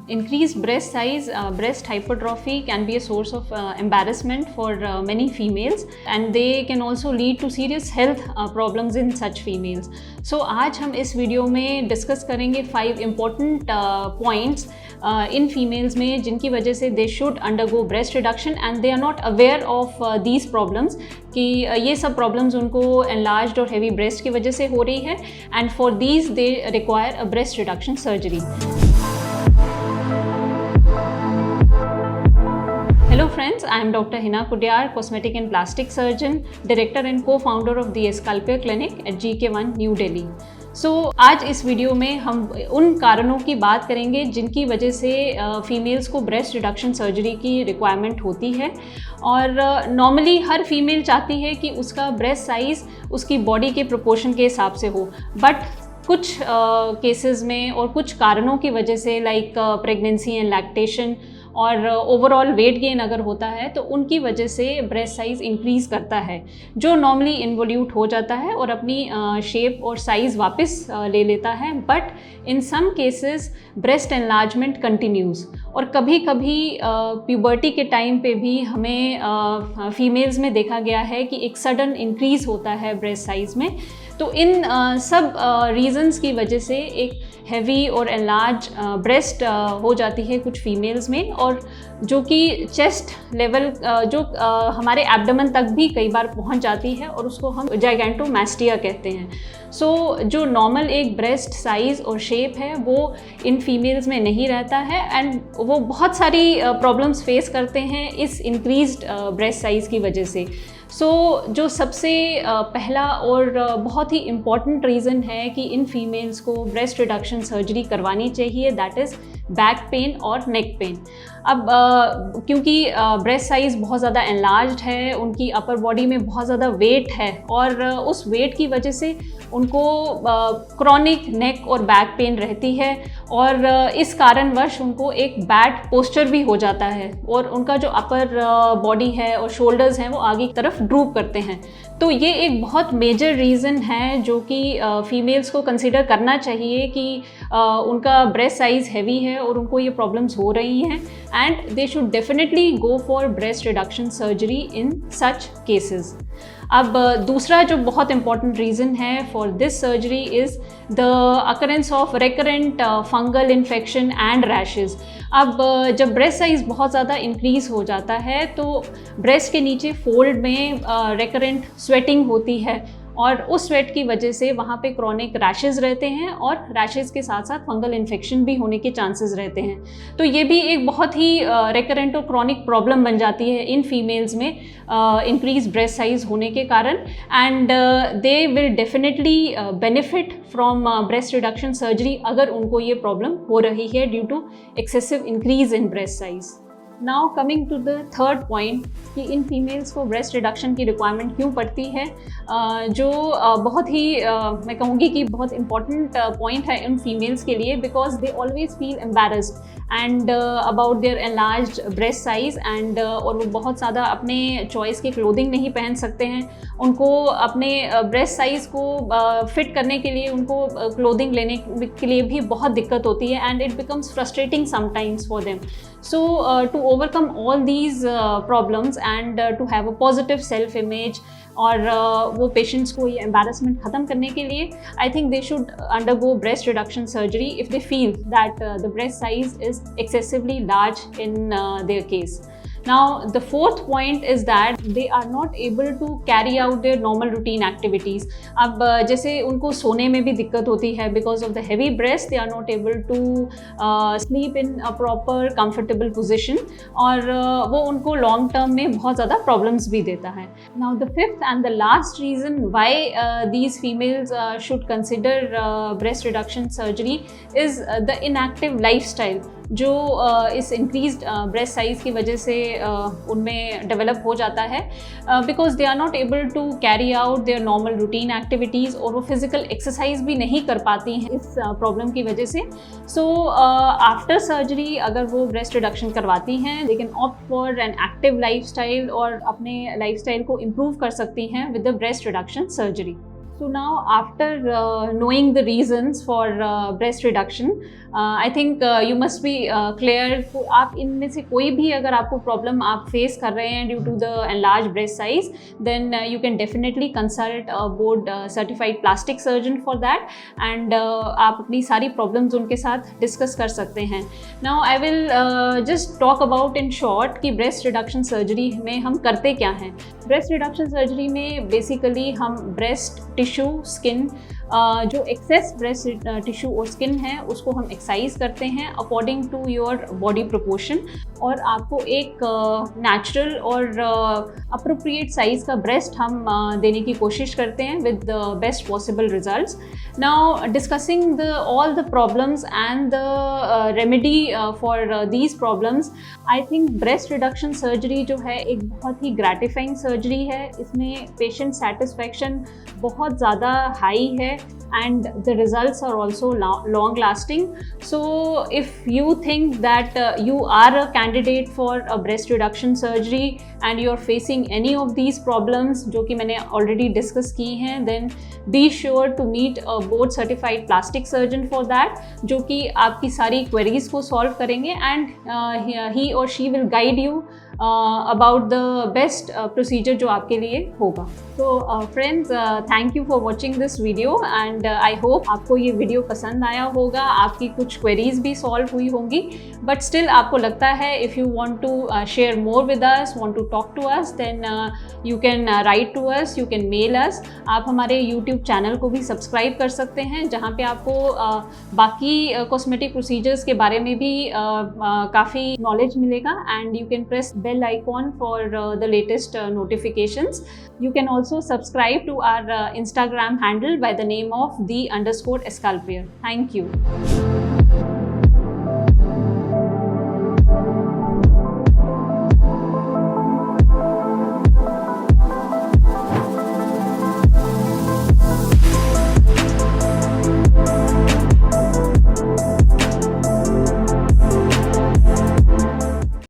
Increased breast size, breast hypertrophy can be a source of embarrassment for many females, and they can also lead to serious health problems in such females. So आज हम इस video में discuss करेंगे 5 important points इन females में जिनकी वजह से they should undergo breast reduction and they are not aware of these problems कि ये सब प्रॉब्लम्स उनको एनलार्ज्ड और हेवी ब्रेस्ट की वजह से हो रही है, and for these they require a breast reduction surgery. Hello friends, I am Dr. Hina Kudyar, cosmetic and plastic surgeon, director and co-founder of the Escalpia Clinic at GK1 New Delhi. So, आज इस video में हम उन कारणों की बात करेंगे जिनकी वजह से फीमेल्स को ब्रेस्ट रिडक्शन सर्जरी की रिक्वायरमेंट होती है. और नॉर्मली हर फीमेल चाहती है कि उसका ब्रेस्ट साइज़ उसकी बॉडी के प्रोपोर्शन के हिसाब से हो, बट कुछ केसेस में और कुछ कारणों की वजह से लाइक प्रेगनेंसी एंड लैक्टेशन और ओवरऑल वेट गेन अगर होता है तो उनकी वजह से ब्रेस्ट साइज़ इंक्रीज़ करता है, जो नॉर्मली इन्वोल्यूट हो जाता है और अपनी शेप और साइज़ वापस ले लेता है. But in some cases breast enlargement continues, और कभी कभी प्यूबर्टी के टाइम पे भी हमें फीमेल्स में देखा गया है कि एक सडन इंक्रीज़ होता है ब्रेस्ट साइज़ में. तो इन सब रीज़न्स की वजह से एक हैवी और एनलार्ज ब्रेस्ट हो जाती है कुछ फीमेल्स में, और जो कि चेस्ट लेवल जो हमारे एब्डोमेन तक भी कई बार पहुंच जाती है, और उसको हम जाइगैंटोमैस्टिया कहते हैं. सो जो नॉर्मल एक ब्रेस्ट साइज़ और शेप है वो इन फीमेल्स में नहीं रहता है, एंड वो बहुत सारी प्रॉब्लम्स फेस करते हैं इस इंक्रीज्ड ब्रेस्ट साइज़ की वजह से. जो सबसे पहला और बहुत ही इम्पॉर्टेंट रीज़न है कि इन फीमेल्स को ब्रेस्ट रिडक्शन सर्जरी करवानी चाहिए, दैट इज़ बैक पेन और नेक पेन. अब क्योंकि ब्रेस्ट साइज़ बहुत ज़्यादा एनलार्ज्ड है, उनकी अपर बॉडी में बहुत ज़्यादा वेट है, और उस वेट की वजह से उनको क्रॉनिक नेक और बैक पेन रहती है, और इस कारणवश उनको एक बैड पोस्चर भी हो जाता है, और उनका जो अपर बॉडी है और शोल्डर्स हैं वो आगे की तरफ ड्रूप करते हैं. तो ये एक बहुत मेजर रीज़न है जो कि फीमेल्स को कंसिडर करना चाहिए कि उनका ब्रेस्ट साइज़ हैवी है और उनको ये प्रॉब्लम्स हो रही हैं, and they should definitely go for breast reduction surgery in such cases. अब दूसरा जो बहुत इंपॉर्टेंट रीज़न है for this surgery is the occurrence of recurrent fungal infection and rashes. अब जब ब्रेस्ट साइज़ बहुत ज़्यादा इंक्रीज़ हो जाता है तो ब्रेस्ट के नीचे फोल्ड में रिकरेंट स्वेटिंग होती है, और उस स्वेट की वजह से वहाँ पे क्रॉनिक रैशेज़ रहते हैं, और रैशेज़ के साथ साथ फंगल इन्फेक्शन भी होने के चांसेस रहते हैं. तो ये भी एक बहुत ही रिकरेंट और क्रॉनिक प्रॉब्लम बन जाती है इन फीमेल्स में इंक्रीज ब्रेस्ट साइज़ होने के कारण, and they will definitely benefit from breast reduction surgery अगर उनको ये प्रॉब्लम हो रही है due to excessive increase in breast size. Now coming to the third point कि इन फीमेल्स को ब्रेस्ट रिडक्शन की रिक्वायरमेंट क्यों पड़ती है, जो बहुत ही मैं कहूँगी कि बहुत इंपॉर्टेंट पॉइंट है इन फीमेल्स के लिए, because they always feel embarrassed and about their enlarged breast size, and और वो बहुत ज़्यादा अपने चॉइस के क्लोथिंग नहीं पहन सकते हैं. उनको अपने ब्रेस्ट साइज़ को फिट करने के लिए उनको क्लोथिंग लेने के लिए भी बहुत दिक्कत होती है, and it becomes frustrating sometimes for them. So to overcome all these problems and to have a positive self image, और वो पेशेंट्स को ये एम्बैरेसमेंट ख़त्म करने के लिए I think they should undergo breast reduction surgery if they feel that the breast size is excessively large in their case. Now, the fourth point is that they are not able to carry out their normal routine activities. अब जैसे उनको सोने में भी दिक्कत होती है because of the heavy breast, they are not able to sleep in a proper comfortable position, और वो उनको long term में बहुत ज़्यादा problems भी देता है. Now, the fifth and the last reason why these females should consider breast reduction surgery is the inactive lifestyle. जो इस इंक्रीज्ड ब्रेस्ट साइज़ की वजह से उनमें डेवलप हो जाता है, because they are not able to carry out their normal routine activities, और वो फिज़िकल एक्सरसाइज भी नहीं कर पाती हैं इस प्रॉब्लम की वजह से. सो आफ्टर सर्जरी अगर वो ब्रेस्ट रिडक्शन करवाती हैं, they can opt for an active lifestyle और अपने लाइफस्टाइल को इम्प्रूव कर सकती हैं with the breast reduction surgery. So now, after knowing the reasons for breast reduction, I think you must be clear. तो आप इनमें से कोई भी अगर आपको प्रॉब्लम आप फेस कर रहे हैं due to the enlarged breast size, then you can definitely consult a board certified plastic surgeon for that, and आप अपनी सारी प्रॉब्लम्स उनके साथ डिस्कस कर सकते हैं. Now I will just talk about in short कि breast reduction surgery में हम करते क्या हैं. breast reduction surgery में बेसिकली हम breast tissue, skin, जो एक्सेस ब्रेस्ट टिश्यू और स्किन है उसको हम एक्सरसाइज करते हैं according to your body proportion, और आपको एक नेचुरल और अप्रोप्रिएट साइज़ का ब्रेस्ट हम देने की कोशिश करते हैं with the best possible results. Now discussing the all the problems and the remedy for these problems, I think breast reduction surgery जो है एक बहुत ही ग्रेटिफाइंग सर्जरी है. इसमें पेशेंट सेटिस्फैक्शन बहुत ज़्यादा हाई है and the results are also long lasting. So if you think that you are a candidate for a breast reduction surgery and you are facing any of these problems जो कि मैंने already discuss की हैं, then be sure to meet a board certified plastic surgeon for that, जो कि आपकी सारी queries को solve करेंगे and he or she will guide you about the best procedure जो आपके लिए होगा. So friends, thank you for watching this video and I hope आपको ये वीडियो पसंद आया होगा, आपकी कुछ queries भी solve हुई होंगी. But still आपको लगता है if you want to share more with us, want to talk to us, then you can write to us, you can mail us. आप हमारे YouTube चैनल को भी सब्सक्राइब कर सकते हैं जहाँ पे आपको बाकी कॉस्मेटिक प्रोसीजर्स के बारे में भी काफ़ी नॉलेज मिलेगा, and you can press bell icon for the latest notifications. You can also subscribe to our Instagram handle by the name of the_Escalpier. Thank you.